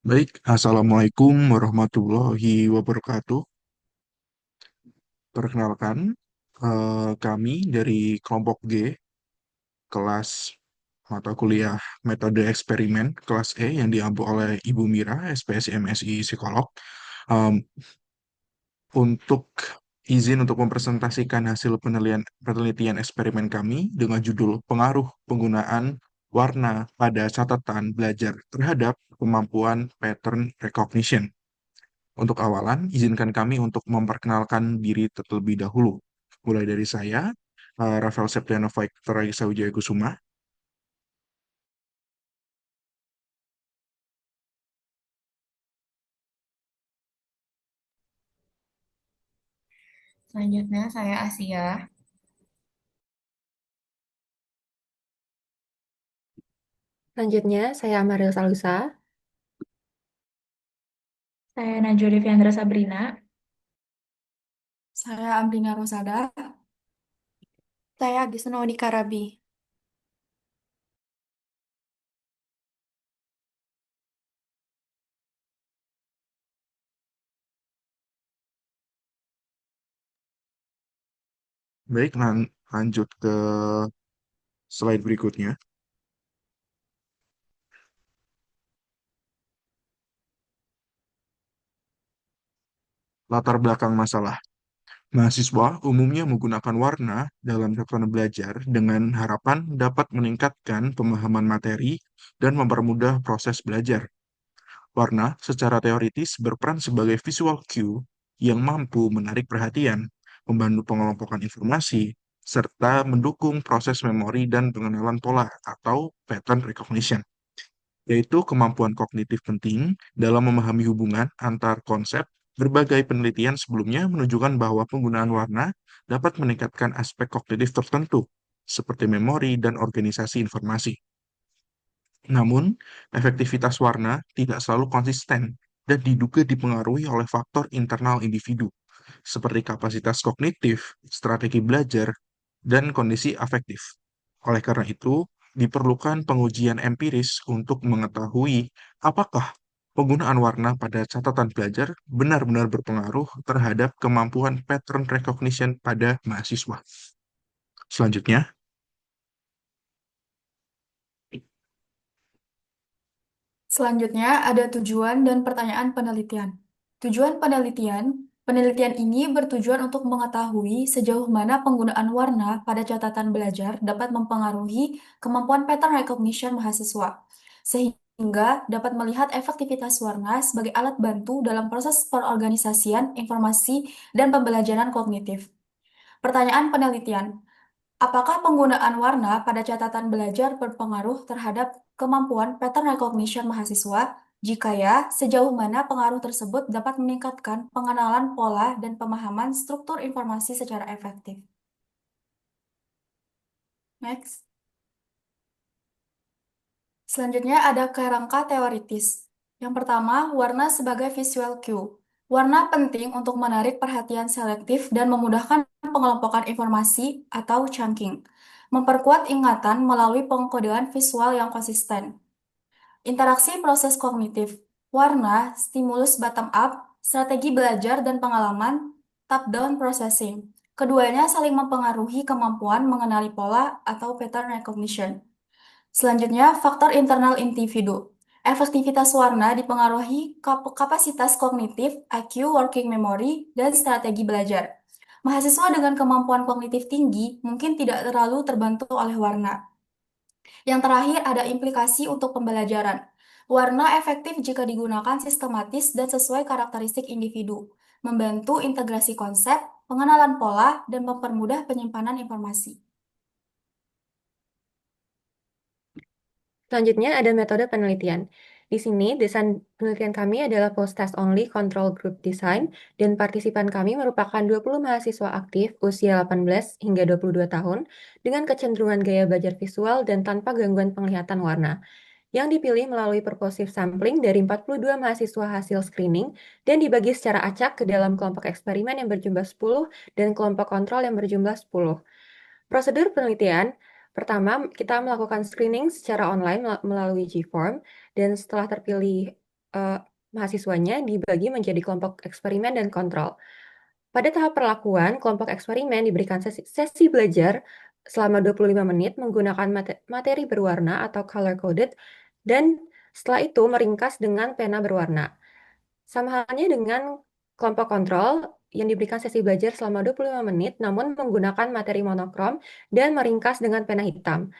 Baik, Assalamualaikum warahmatullahi wabarakatuh. Perkenalkan, kami dari kelompok G, kelas mata kuliah metode eksperimen kelas E yang diampu oleh Ibu Mira, SPSI MSI Psikolog, em, untuk izin untuk mempresentasikan hasil penelitian eksperimen kami dengan judul Pengaruh Penggunaan Warna pada Catatan Belajar terhadap Kemampuan Pattern Recognition. Untuk awalan, izinkan kami untuk memperkenalkan diri terlebih dahulu. Mulai dari saya, Rafael Septiano Victor Raisa Wijaya Kusuma. Selanjutnya saya Asia. Selanjutnya, saya Amaril Salusa. Saya Najwa Deviandra Sabrina. Saya Amrina Rosada. Saya Gisno Karabi. Baik, lanjut ke slide berikutnya. Latar belakang masalah. Mahasiswa umumnya menggunakan warna dalam catatan belajar dengan harapan dapat meningkatkan pemahaman materi dan mempermudah proses belajar. Warna secara teoritis berperan sebagai visual cue yang mampu menarik perhatian, membantu pengelompokan informasi, serta mendukung proses memori dan pengenalan pola atau pattern recognition, yaitu kemampuan kognitif penting dalam memahami hubungan antar konsep. Berbagai penelitian sebelumnya menunjukkan bahwa penggunaan warna dapat meningkatkan aspek kognitif tertentu, seperti memori dan organisasi informasi. Namun, efektivitas warna tidak selalu konsisten dan diduga dipengaruhi oleh faktor internal individu, seperti kapasitas kognitif, strategi belajar, dan kondisi afektif. Oleh karena itu, diperlukan pengujian empiris untuk mengetahui apakah penggunaan warna pada catatan belajar benar-benar berpengaruh terhadap kemampuan pattern recognition pada mahasiswa. Selanjutnya, Selanjutnya ada tujuan dan pertanyaan penelitian. Tujuan penelitian ini bertujuan untuk mengetahui sejauh mana penggunaan warna pada catatan belajar dapat mempengaruhi kemampuan pattern recognition mahasiswa, sehingga dapat melihat efektivitas warna sebagai alat bantu dalam proses pengorganisasian informasi dan pembelajaran kognitif. Pertanyaan penelitian. Apakah penggunaan warna pada catatan belajar berpengaruh terhadap kemampuan pattern recognition mahasiswa? Jika ya, sejauh mana pengaruh tersebut dapat meningkatkan pengenalan pola dan pemahaman struktur informasi secara efektif? Next. Selanjutnya ada kerangka teoritis. Yang pertama, warna sebagai visual cue. Warna penting untuk menarik perhatian selektif dan memudahkan pengelompokan informasi atau chunking. Memperkuat ingatan melalui pengkodean visual yang konsisten. Interaksi proses kognitif. Warna, stimulus bottom up, strategi belajar dan pengalaman, top-down processing. Keduanya saling mempengaruhi kemampuan mengenali pola atau pattern recognition. Selanjutnya, faktor internal individu. Efektivitas warna dipengaruhi kapasitas kognitif, IQ, working memory, dan strategi belajar. Mahasiswa dengan kemampuan kognitif tinggi mungkin tidak terlalu terbantu oleh warna. Yang terakhir ada implikasi untuk pembelajaran. Warna efektif jika digunakan sistematis dan sesuai karakteristik individu, membantu integrasi konsep, pengenalan pola, dan mempermudah penyimpanan informasi. Selanjutnya ada metode penelitian. Di sini, desain penelitian kami adalah post-test only control group design dan partisipan kami merupakan 20 mahasiswa aktif usia 18 hingga 22 tahun dengan kecenderungan gaya belajar visual dan tanpa gangguan penglihatan warna, yang dipilih melalui purposive sampling dari 42 mahasiswa hasil screening dan dibagi secara acak ke dalam kelompok eksperimen yang berjumlah 10 dan kelompok kontrol yang berjumlah 10. Prosedur penelitian, pertama kita melakukan screening secara online melalui Gform dan setelah terpilih mahasiswanya dibagi menjadi kelompok eksperimen dan kontrol. Pada tahap perlakuan, kelompok eksperimen diberikan sesi belajar selama 25 menit menggunakan materi berwarna atau color-coded dan setelah itu meringkas dengan pena berwarna. Sama halnya dengan kelompok kontrol yang diberikan sesi belajar selama 25 menit namun menggunakan materi monokrom dan meringkas dengan pena hitam.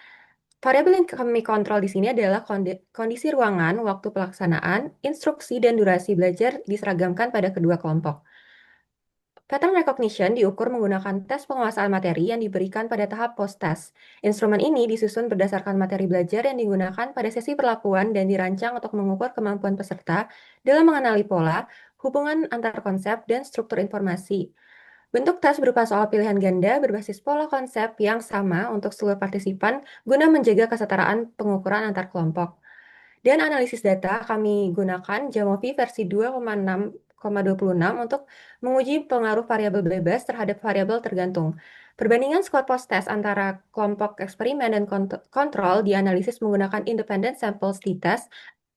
Variabel yang kami kontrol di sini adalah kondisi ruangan, waktu pelaksanaan, instruksi, dan durasi belajar diseragamkan pada kedua kelompok. Pattern recognition diukur menggunakan tes penguasaan materi yang diberikan pada tahap post-test. Instrumen ini disusun berdasarkan materi belajar yang digunakan pada sesi perlakuan dan dirancang untuk mengukur kemampuan peserta dalam mengenali pola, hubungan antar konsep, dan struktur informasi. Bentuk tes berupa soal pilihan ganda berbasis pola konsep yang sama untuk seluruh partisipan guna menjaga kesetaraan pengukuran antar kelompok. Dan analisis data kami gunakan Jamovi versi 2,6,26 untuk menguji pengaruh variabel bebas terhadap variabel tergantung. Perbandingan skor post-test antara kelompok eksperimen dan kontrol dianalisis menggunakan Independent Samples t-test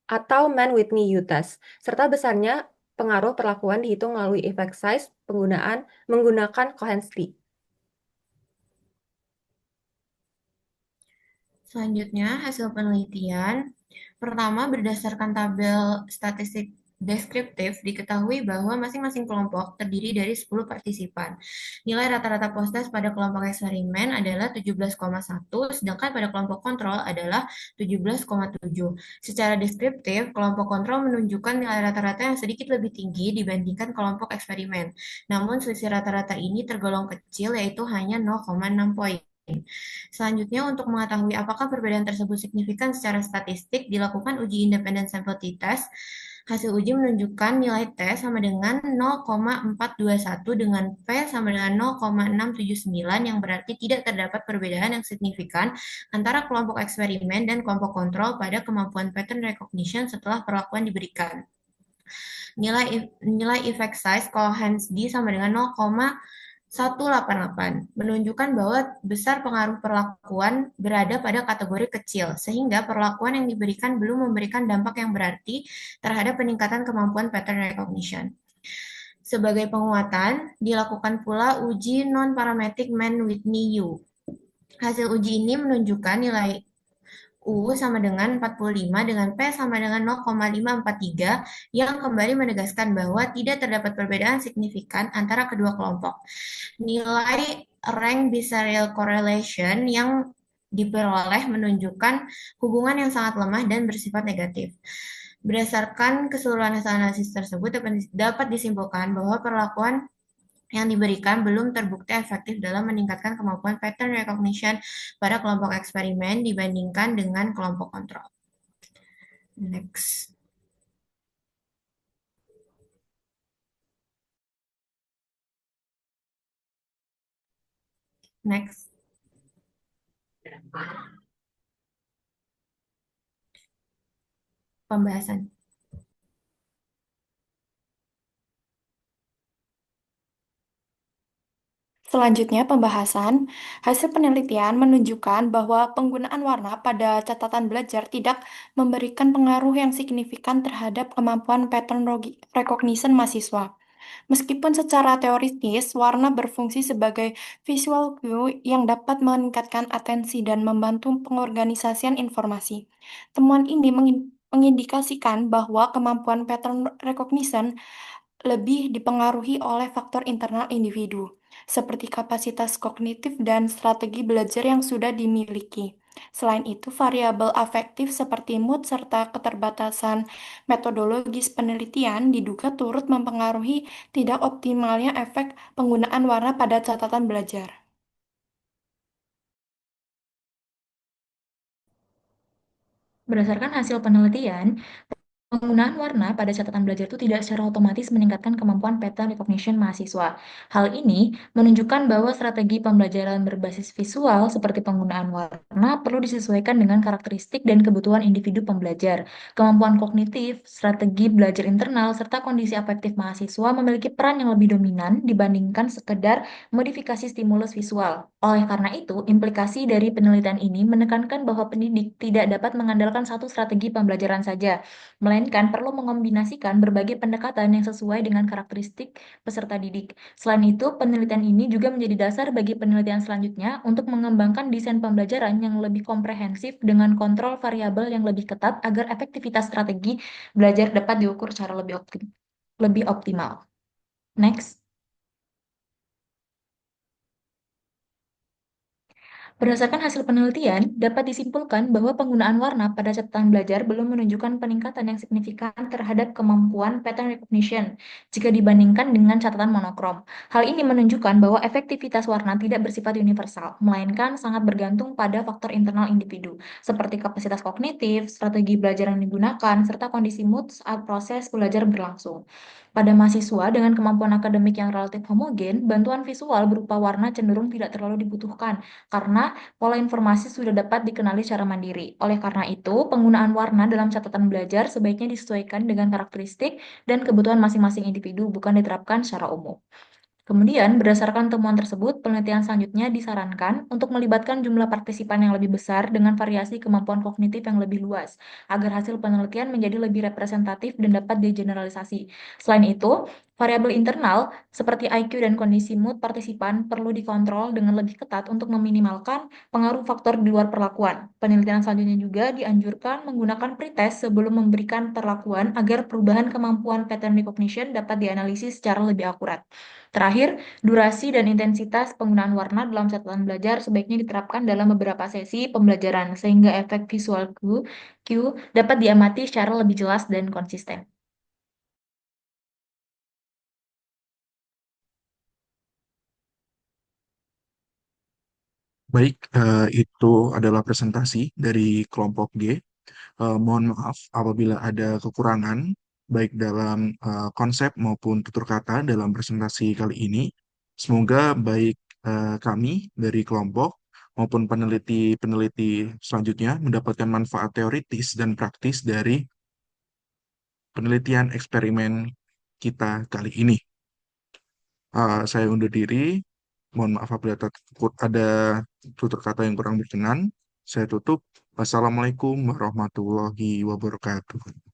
atau Mann-Whitney U-test, serta besarnya pengaruh perlakuan dihitung melalui effect size menggunakan Cohen's d. Selanjutnya, hasil penelitian. Pertama, berdasarkan tabel statistik deskriptif, diketahui bahwa masing-masing kelompok terdiri dari 10 partisipan. Nilai rata-rata post-test pada kelompok eksperimen adalah 17,1, sedangkan pada kelompok kontrol adalah 17,7. Secara deskriptif, kelompok kontrol menunjukkan nilai rata-rata yang sedikit lebih tinggi dibandingkan kelompok eksperimen. Namun, selisih rata-rata ini tergolong kecil, yaitu hanya 0,6 poin. Selanjutnya, untuk mengetahui apakah perbedaan tersebut signifikan secara statistik, dilakukan uji independent sample t-test. Hasil uji menunjukkan nilai T sama dengan 0,421 dengan P sama dengan 0,679 yang berarti tidak terdapat perbedaan yang signifikan antara kelompok eksperimen dan kelompok kontrol pada kemampuan pattern recognition setelah perlakuan diberikan. Nilai effect size Cohen's d sama dengan 0,188 menunjukkan bahwa besar pengaruh perlakuan berada pada kategori kecil, sehingga perlakuan yang diberikan belum memberikan dampak yang berarti terhadap peningkatan kemampuan pattern recognition. Sebagai penguatan, dilakukan pula uji non-parametric Mann-Whitney U. Hasil uji ini menunjukkan nilai U sama dengan 45 dengan P sama dengan 0,543 yang kembali menegaskan bahwa tidak terdapat perbedaan signifikan antara kedua kelompok. Nilai rank biserial correlation yang diperoleh menunjukkan hubungan yang sangat lemah dan bersifat negatif. Berdasarkan keseluruhan hasil analisis tersebut dapat disimpulkan bahwa perlakuan yang diberikan belum terbukti efektif dalam meningkatkan kemampuan pattern recognition pada kelompok eksperimen dibandingkan dengan kelompok kontrol. Next. Next. Pembahasan. Selanjutnya, pembahasan. Hasil penelitian menunjukkan bahwa penggunaan warna pada catatan belajar tidak memberikan pengaruh yang signifikan terhadap kemampuan pattern recognition mahasiswa. Meskipun secara teoritis, warna berfungsi sebagai visual cue yang dapat meningkatkan atensi dan membantu pengorganisasian informasi. Temuan ini mengindikasikan bahwa kemampuan pattern recognition lebih dipengaruhi oleh faktor internal individu, seperti kapasitas kognitif dan strategi belajar yang sudah dimiliki. Selain itu, variabel afektif seperti mood serta keterbatasan metodologis penelitian diduga turut mempengaruhi tidak optimalnya efek penggunaan warna pada catatan belajar. Berdasarkan hasil penelitian, penggunaan warna pada catatan belajar itu tidak secara otomatis meningkatkan kemampuan pattern recognition mahasiswa. Hal ini menunjukkan bahwa strategi pembelajaran berbasis visual seperti penggunaan warna perlu disesuaikan dengan karakteristik dan kebutuhan individu pembelajar. Kemampuan kognitif, strategi belajar internal, serta kondisi afektif mahasiswa memiliki peran yang lebih dominan dibandingkan sekedar modifikasi stimulus visual. Oleh karena itu, implikasi dari penelitian ini menekankan bahwa pendidik tidak dapat mengandalkan satu strategi pembelajaran saja, melainkan perlu mengombinasikan berbagai pendekatan yang sesuai dengan karakteristik peserta didik. Selain itu, penelitian ini juga menjadi dasar bagi penelitian selanjutnya untuk mengembangkan desain pembelajaran yang lebih komprehensif dengan kontrol variabel yang lebih ketat agar efektivitas strategi belajar dapat diukur secara lebih optimal. Next. Berdasarkan hasil penelitian, dapat disimpulkan bahwa penggunaan warna pada catatan belajar belum menunjukkan peningkatan yang signifikan terhadap kemampuan pattern recognition jika dibandingkan dengan catatan monokrom. Hal ini menunjukkan bahwa efektivitas warna tidak bersifat universal, melainkan sangat bergantung pada faktor internal individu, seperti kapasitas kognitif, strategi belajar yang digunakan, serta kondisi mood saat proses belajar berlangsung. Pada mahasiswa dengan kemampuan akademik yang relatif homogen, bantuan visual berupa warna cenderung tidak terlalu dibutuhkan karena pola informasi sudah dapat dikenali secara mandiri. Oleh karena itu, penggunaan warna dalam catatan belajar sebaiknya disesuaikan dengan karakteristik dan kebutuhan masing-masing individu, bukan diterapkan secara umum. Kemudian, berdasarkan temuan tersebut, penelitian selanjutnya disarankan untuk melibatkan jumlah partisipan yang lebih besar dengan variasi kemampuan kognitif yang lebih luas, agar hasil penelitian menjadi lebih representatif dan dapat digeneralisasi. Selain itu, variabel internal seperti IQ dan kondisi mood partisipan perlu dikontrol dengan lebih ketat untuk meminimalkan pengaruh faktor di luar perlakuan. Penelitian selanjutnya juga dianjurkan menggunakan pretest sebelum memberikan perlakuan agar perubahan kemampuan pattern recognition dapat dianalisis secara lebih akurat. Terakhir, durasi dan intensitas penggunaan warna dalam catatan belajar sebaiknya diterapkan dalam beberapa sesi pembelajaran, sehingga efek visual cue dapat diamati secara lebih jelas dan konsisten. Baik, itu adalah presentasi dari kelompok G. Mohon maaf apabila ada kekurangan, baik dalam konsep maupun tutur kata dalam presentasi kali ini. Semoga baik kami dari kelompok maupun peneliti-peneliti selanjutnya mendapatkan manfaat teoritis dan praktis dari penelitian eksperimen kita kali ini. Saya undur diri. Mohon maaf apabila ada tutur kata yang kurang berkenan. Saya tutup. Wassalamualaikum warahmatullahi wabarakatuh.